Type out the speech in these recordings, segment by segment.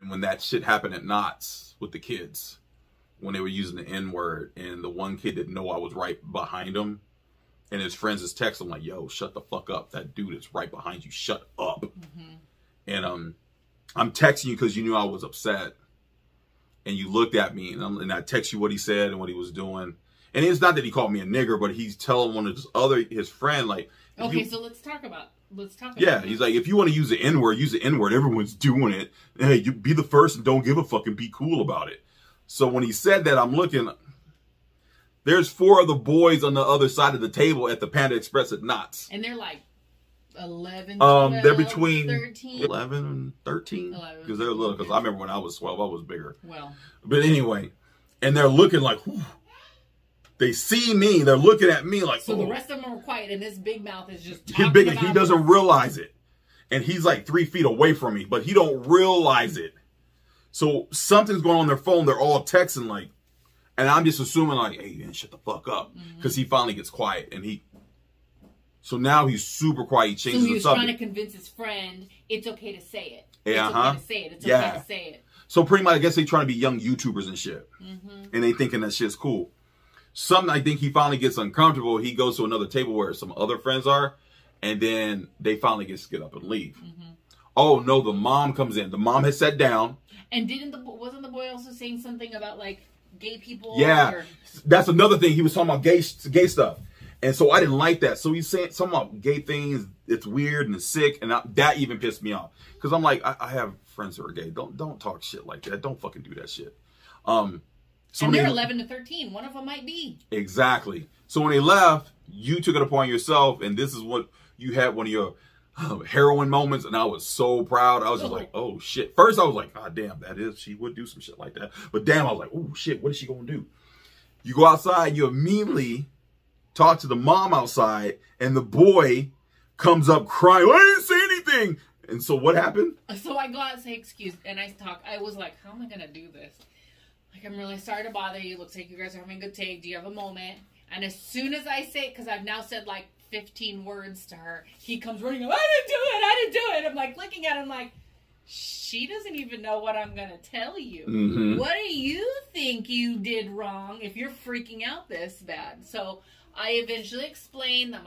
when that shit happened at Knott's with the kids, when they were using the N-word, and the one kid didn't know I was right behind him, and his friends is texting him like, yo, shut the fuck up. That dude is right behind you. Shut up. And I'm texting you because you knew I was upset. And you looked at me, and I text you what he said and what he was doing. And it's not that he called me a nigger, but he's telling one of his friend, like... Okay, so let's talk about yeah, he's like, if you want to use the N-word, use the N-word. Everyone's doing it. Hey, you be the first and don't give a fuck and be cool about it. So when he said that, I'm looking... There's 4 other boys on the other side of the table at the Panda Express at Knott's. And they're like 11, 12, they're between 13. 11 and 13. Because they're little. Because I remember when I was 12, I was bigger. Well. But anyway, and they're looking like, whew. They see me. They're looking at me like, so the rest of them are quiet, and this big mouth is just talking big, about he doesn't realize it. And he's like 3 feet away from me, but he don't realize it. So something's going on their phone. They're all texting like, and I'm just assuming like, hey, man, shut the fuck up. Because he finally gets quiet. And so now he's super quiet. He changes the subject. So he was trying to convince his friend, it's okay to say it. It's okay to say it. It's okay to say it. So pretty much, I guess they trying to be young YouTubers and shit. And they thinking that shit's cool. Something, I think he finally gets uncomfortable. He goes to another table where some other friends are. And then they finally get up and leave. Oh, no, the mom comes in. The mom has sat down. And wasn't the boy also saying something about, like, gay people? Yeah, that's another thing. He was talking about gay stuff. And so I didn't like that. So he's saying something about gay things. It's weird and it's sick. And that even pissed me off. Because I'm like, I have friends who are gay. Don't talk shit like that. Don't fucking do that shit. So and they're 11 to 13. One of them might be. Exactly. So when they left, you took it upon yourself. And this is what you had one of your heroin moments. And I was so proud. I was just like, oh, shit. First, I was like, God damn, she would do some shit like that. But damn, I was like, oh, shit, what is she going to do? You go outside, you immediately talk to the mom outside. And the boy comes up crying, I didn't say anything. And so what happened? So I go out and say excuse. And I was like, how am I going to do this? Like, I'm really sorry to bother you. Looks like you guys are having a good day. Do you have a moment? And as soon as I say it, because I've now said like 15 words to her, he comes running up, I didn't do it. I'm like looking at him like, she doesn't even know what I'm going to tell you. What do you think you did wrong if you're freaking out this bad? So I eventually explained that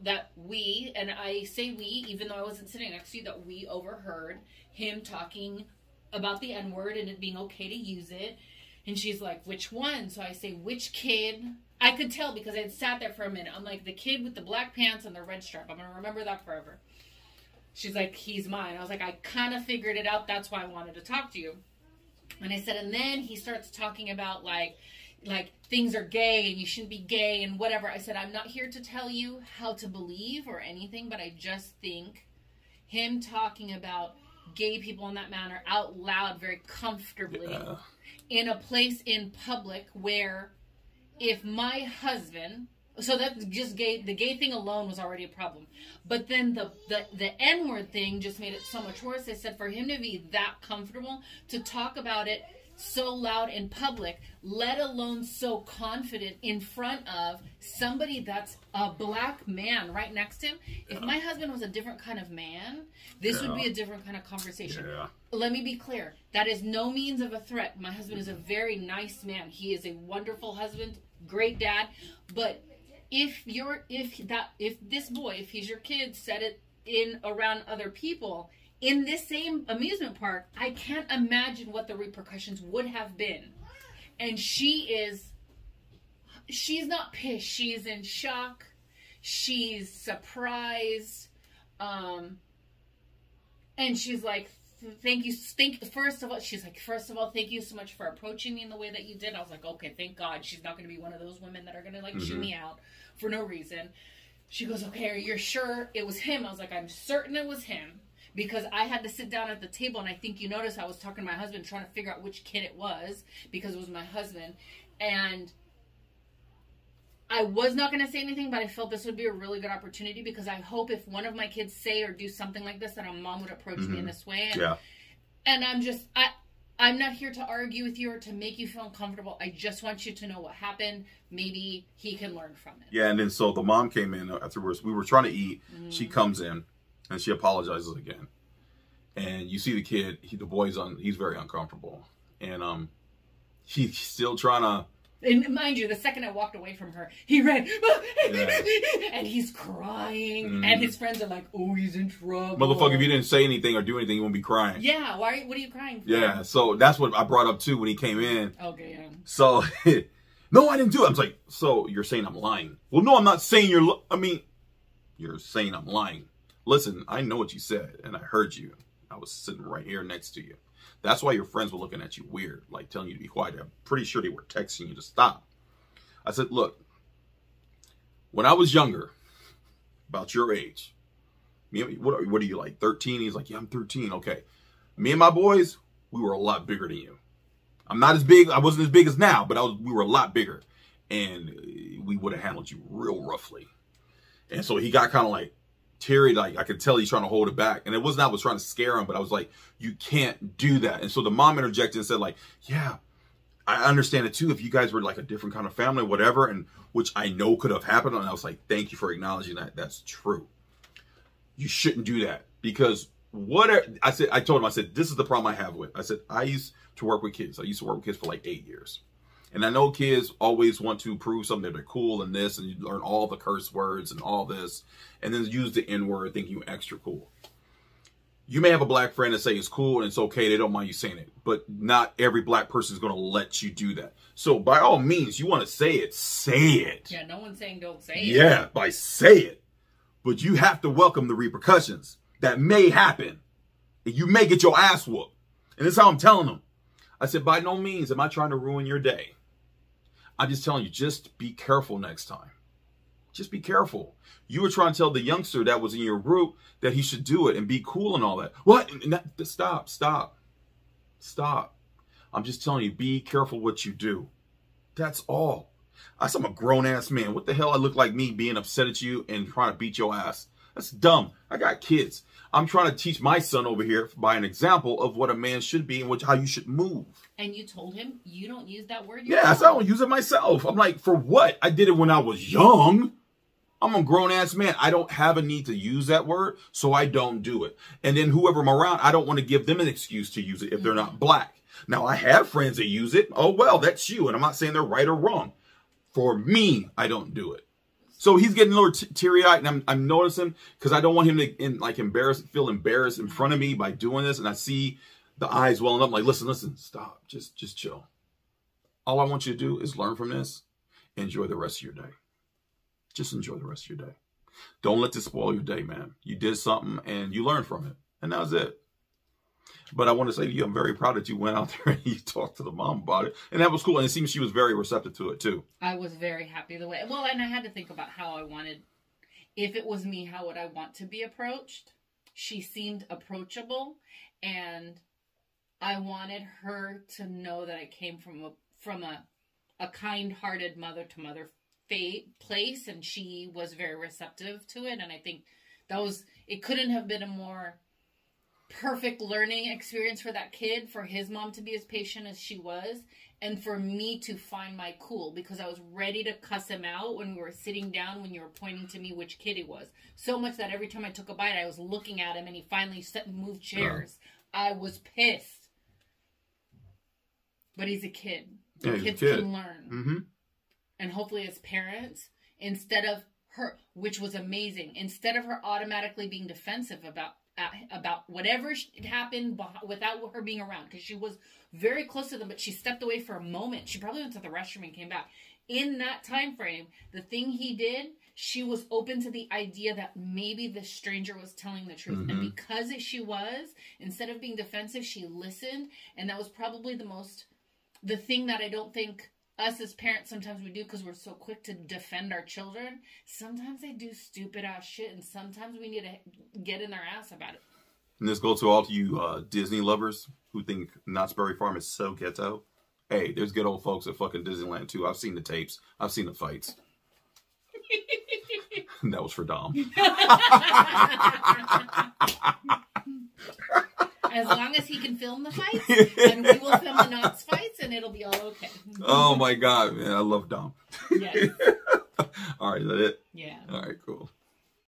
that we, and I say we, even though I wasn't sitting next to you, that we overheard him talking about the N-word and it being okay to use it. And she's like, which one? So I say, which kid? I could tell because I had sat there for a minute. I'm like, the kid with the black pants and the red stripe. I'm going to remember that forever. She's like, he's mine. I was like, I kind of figured it out. That's why I wanted to talk to you. And I said, and then he starts talking about like things are gay and you shouldn't be gay and whatever. I said, I'm not here to tell you how to believe or anything, but I just think him talking about gay people in that manner out loud very comfortably in a place in public where if my husband, so that's just gay, the gay thing alone was already a problem, but then the N-word thing just made it so much worse. I said for him to be that comfortable to talk about it so loud in public, let alone so confident in front of somebody that's a black man right next to him. If my husband was a different kind of man, this would be a different kind of conversation. Let me be clear. That is no means of a threat. My husband is a very nice man. He is a wonderful husband, great dad. But if this boy, if he's your kid, said it in around other people, in this same amusement park, I can't imagine what the repercussions would have been. And she's not pissed. She's in shock. She's surprised. And she's like, first of all, thank you so much for approaching me in the way that you did. I was like, okay, thank God she's not going to be one of those women that are going to like shoot me out for no reason. She goes, okay, are you sure it was him? I was like, I'm certain it was him. Because I had to sit down at the table, and I think you noticed I was talking to my husband, trying to figure out which kid it was, because it was my husband. And I was not going to say anything, but I felt this would be a really good opportunity, because I hope if one of my kids say or do something like this, that a mom would approach me in this way. And I'm not here to argue with you or to make you feel uncomfortable. I just want you to know what happened. Maybe he can learn from it. Yeah, and then so the mom came in afterwards. We were trying to eat. She comes in. And she apologizes again. And you see the kid, the boy's he's very uncomfortable. And he's still trying to. And mind you, the second I walked away from her, he ran, Yeah. and he's crying, and his friends are like, "Oh, he's in trouble." Motherfucker, if you didn't say anything or do anything, you won't be crying. Yeah, what are you crying for? Yeah, so that's what I brought up too when he came in. Okay, yeah. So, no, I didn't do it. I was like, so you're saying I'm lying? Well, no, I'm not saying you're saying I'm lying. Listen, I know what you said, and I heard you. I was sitting right here next to you. That's why your friends were looking at you weird, like telling you to be quiet. I'm pretty sure they were texting you to stop. I said, look, when I was younger, about your age, what are you, like 13? He's like, yeah, I'm 13. Okay. Me and my boys, we were a lot bigger than you. I'm not as big. I wasn't as big as now, but we were a lot bigger. And we would have handled you real roughly. And so he got kind of like teary, like I could tell he's trying to hold it back. And it wasn't I was trying to scare him, but I was like, you can't do that. And so the mom interjected and said like, yeah, I understand it too. If you guys were like a different kind of family, whatever, and which I know could have happened. And I was like, thank you for acknowledging that. That's true. You shouldn't do that because I told him, I said, this is the problem I have with. I said, I used to work with kids. I used to work with kids for like 8 years. And I know kids always want to prove something that they're cool and this, and you learn all the curse words and all this, and then use the N-word thinking you're extra cool. You may have a black friend that say it's cool and it's okay, they don't mind you saying it, but not every black person is going to let you do that. So by all means, you want to say it, say it. Yeah, no one's saying don't say it. Yeah, say it. But you have to welcome the repercussions that may happen. And you may get your ass whooped. And this is how I'm telling them. I said, by no means am I trying to ruin your day. I'm just telling you, just be careful next time. Just be careful. You were trying to tell the youngster that was in your group that he should do it and be cool and all that. What? Stop. I'm just telling you, be careful what you do. That's all. I'm a grown-ass man. What the hell I look like me being upset at you and trying to beat your ass? That's dumb. I got kids. I'm trying to teach my son over here by an example of what a man should be and how you should move. And you told him you don't use that word yourself? Yeah, I said I don't use it myself. I'm like, for what? I did it when I was young. I'm a grown-ass man. I don't have a need to use that word, so I don't do it. And then whoever I'm around, I don't want to give them an excuse to use it if they're not black. Now, I have friends that use it. Oh, well, that's you. And I'm not saying they're right or wrong. For me, I don't do it. So he's getting a little teary-eyed, and I'm noticing because I don't want him to feel embarrassed in front of me by doing this. And I see the eyes welling up. I'm like, listen, stop, just chill. All I want you to do is learn from this, enjoy the rest of your day. Just enjoy the rest of your day. Don't let this spoil your day, man. You did something and you learned from it, and that was it. But I want to say to you, I'm very proud that you went out there and you talked to the mom about it. And that was cool. And it seems she was very receptive to it, too. I was very happy the way. Well, and I had to think about how I wanted, if it was me, how would I want to be approached? She seemed approachable. And I wanted her to know that I came from a kind-hearted mother-to-mother place. And she was very receptive to it. And I think it couldn't have been a more perfect learning experience for that kid, for his mom to be as patient as she was, and for me to find my cool, because I was ready to cuss him out when we were sitting down, when you were pointing to me which kid he was. So much that every time I took a bite, I was looking at him and he finally moved chairs. I was pissed. But he's a kid. Yeah, kids can learn. Mm-hmm. And hopefully as parents, instead of her, which was amazing, instead of her automatically being defensive about whatever happened without her being around, because she was very close to them, but she stepped away for a moment. She probably went to the restroom and came back. In that time frame, the thing he did, she was open to the idea that maybe the stranger was telling the truth. Mm-hmm. And because she was, instead of being defensive, she listened. And that was probably the thing that I don't think us as parents sometimes we do, because we're so quick to defend our children. Sometimes they do stupid ass shit, and sometimes we need to get in their ass about it. And this goes to all of you Disney lovers who think Knott's Berry Farm is so ghetto. Hey, there's good old folks at fucking Disneyland too. I've seen the tapes. I've seen the fights. That was for Dom. As long as he can film the fights, and we will film the Knott's fights, and it'll be all okay. Oh my God, man. I love Dom. Yes. All right, is that it? Yeah. All right, cool.